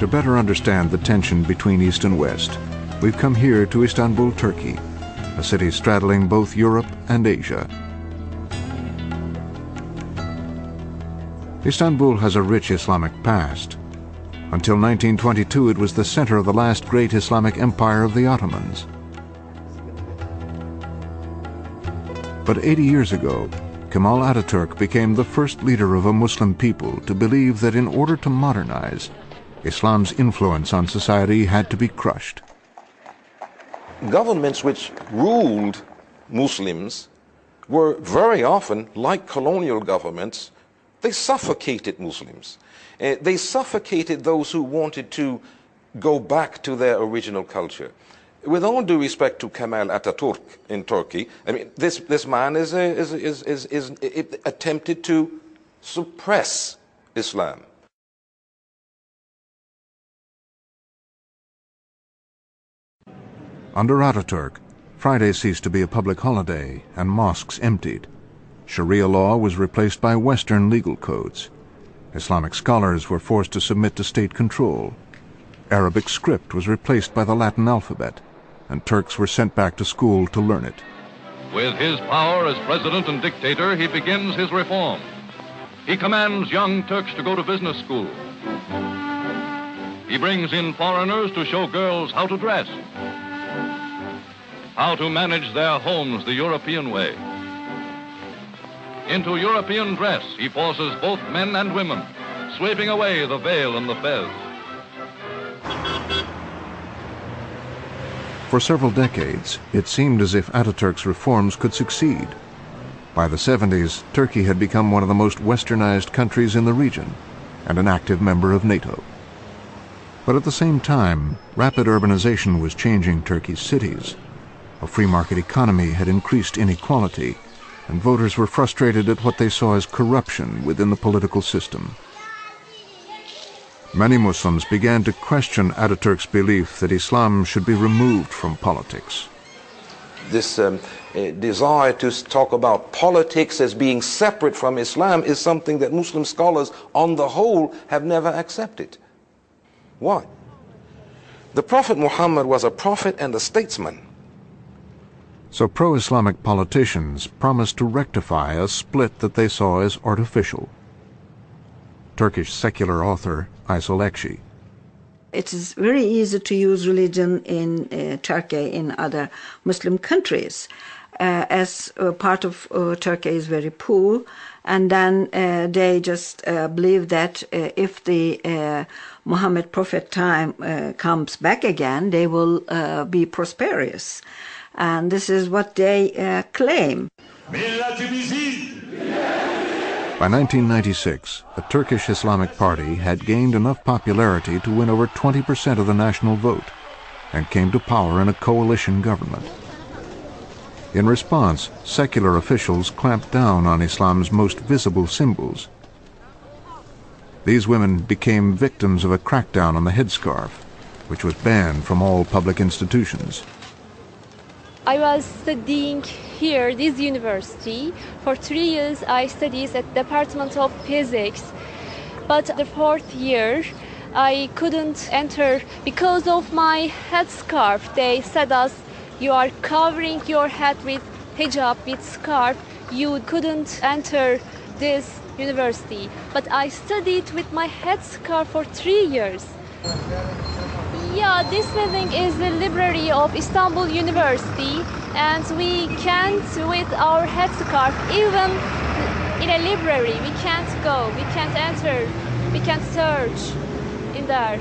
To better understand the tension between East and West, we've come here to Istanbul, Turkey, a city straddling both Europe and Asia. Istanbul has a rich Islamic past. Until 1922, it was the center of the last great Islamic empire of the Ottomans. But 80 years ago, Kemal Ataturk became the first leader of a Muslim people to believe that in order to modernize, Islam's influence on society had to be crushed. Governments which ruled Muslims were very often, like colonial governments, they suffocated Muslims. They suffocated those who wanted to go back to their original culture. With all due respect to Kemal Ataturk in Turkey, I mean, this man is attempted to suppress Islam. Under Ataturk, Friday ceased to be a public holiday and mosques emptied. Sharia law was replaced by Western legal codes. Islamic scholars were forced to submit to state control. Arabic script was replaced by the Latin alphabet, and Turks were sent back to school to learn it. With his power as president and dictator, he begins his reform. He commands young Turks to go to business school. He brings in foreigners to show girls how to dress, how to manage their homes the European way. Into European dress, he forces both men and women, sweeping away the veil and the fez. For several decades, it seemed as if Ataturk's reforms could succeed. By the 70s, Turkey had become one of the most westernized countries in the region and an active member of NATO. But at the same time, rapid urbanization was changing Turkey's cities. A free market economy had increased inequality, and voters were frustrated at what they saw as corruption within the political system. Many Muslims began to question Ataturk's belief that Islam should be removed from politics. This desire to talk about politics as being separate from Islam is something that Muslim scholars on the whole have never accepted. Why? The Prophet Muhammad was a prophet and a statesman. So pro-Islamic politicians promised to rectify a split that they saw as artificial. Turkish secular author Aysel Ekşi. It is very easy to use religion in Turkey, in other Muslim countries, as part of Turkey is very poor, and then they just believe that if the Muhammad Prophet time comes back again, they will be prosperous. And this is what they claim. By 1996, the Turkish Islamic Party had gained enough popularity to win over 20% of the national vote and came to power in a coalition government. In response, secular officials clamped down on Islam's most visible symbols. These women became victims of a crackdown on the headscarf, which was banned from all public institutions. I was studying here, this university. For 3 years I studied at Department of Physics. But the 4th year I couldn't enter because of my headscarf. They said us, you are covering your head with hijab, with scarf. You couldn't enter this university. But I studied with my headscarf for 3 years. Yeah, this building is the library of Istanbul University, and we can't, with our headscarf, even in a library, we can't go, we can't enter, we can't search in there.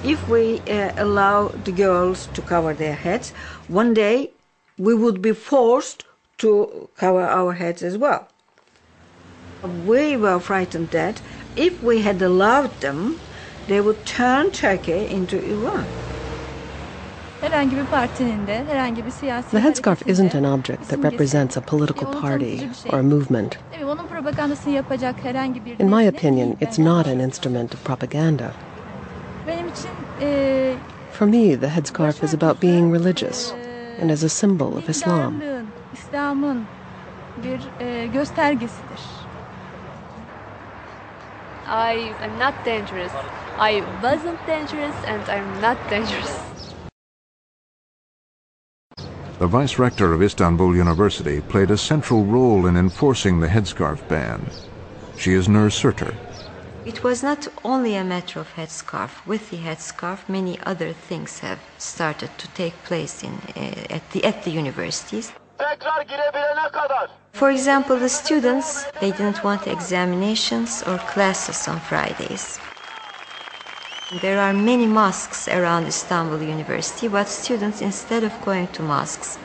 If we allow the girls to cover their heads, one day we would be forced to cover our heads as well. We were frightened that if we had allowed them, they would turn Turkey into Iran. The headscarf isn't an object that represents a political party or a movement. In my opinion, it's not an instrument of propaganda. For me, the headscarf is about being religious and as a symbol of Islam. I am not dangerous. I wasn't dangerous and I'm not dangerous. The vice-rector of Istanbul University played a central role in enforcing the headscarf ban. She is Nur Sırtır. It was not only a matter of headscarf. With the headscarf, many other things have started to take place at the universities. For example, the students, they didn't want examinations or classes on Fridays. There are many mosques around Istanbul University, but students, instead of going to mosques,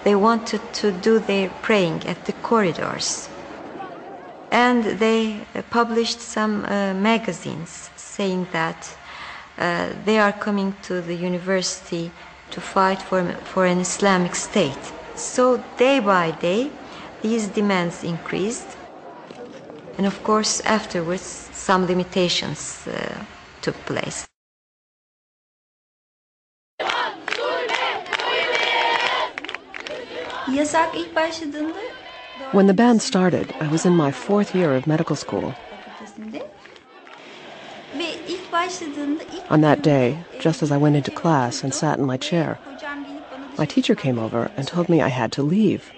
they wanted to do their praying at the corridors. And they published some magazines saying that they are coming to the university to fight for an Islamic state. So day by day, these demands increased. And of course, afterwards, some limitations took place. When the ban started, I was in my 4th year of medical school. On that day, just as I went into class and sat in my chair, my teacher came over and told me I had to leave.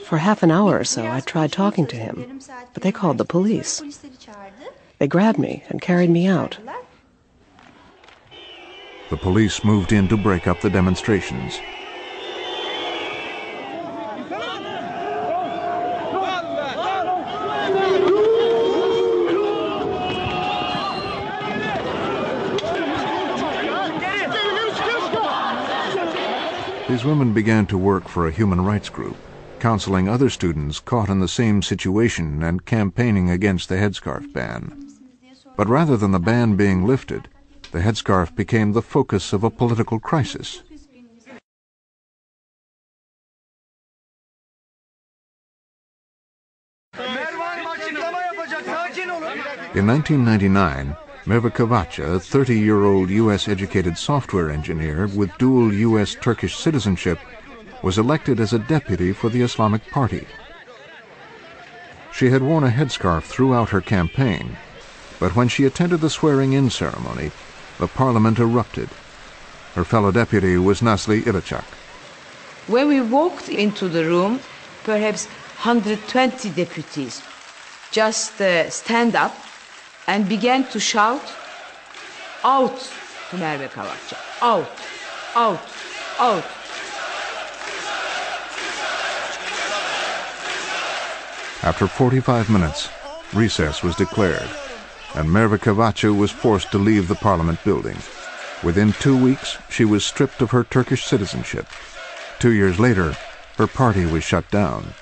For half an hour or so, I tried talking to him, but they called the police. They grabbed me and carried me out. The police moved in to break up the demonstrations. These women began to work for a human rights group, counseling other students caught in the same situation and campaigning against the headscarf ban. But rather than the ban being lifted, the headscarf became the focus of a political crisis. In 1999, Merve Kavacha, a 30-year-old U.S.-educated software engineer with dual U.S.-Turkish citizenship, was elected as a deputy for the Islamic Party. She had worn a headscarf throughout her campaign, but when she attended the swearing-in ceremony, the parliament erupted. Her fellow deputy was Nasli Ilachak. When we walked into the room, perhaps 120 deputies just stand up and began to shout, "Out to Merve Kavacha, out, out, out." After 45 minutes, recess was declared, and Merve Kavacha was forced to leave the parliament building. Within 2 weeks, she was stripped of her Turkish citizenship. 2 years later, her party was shut down.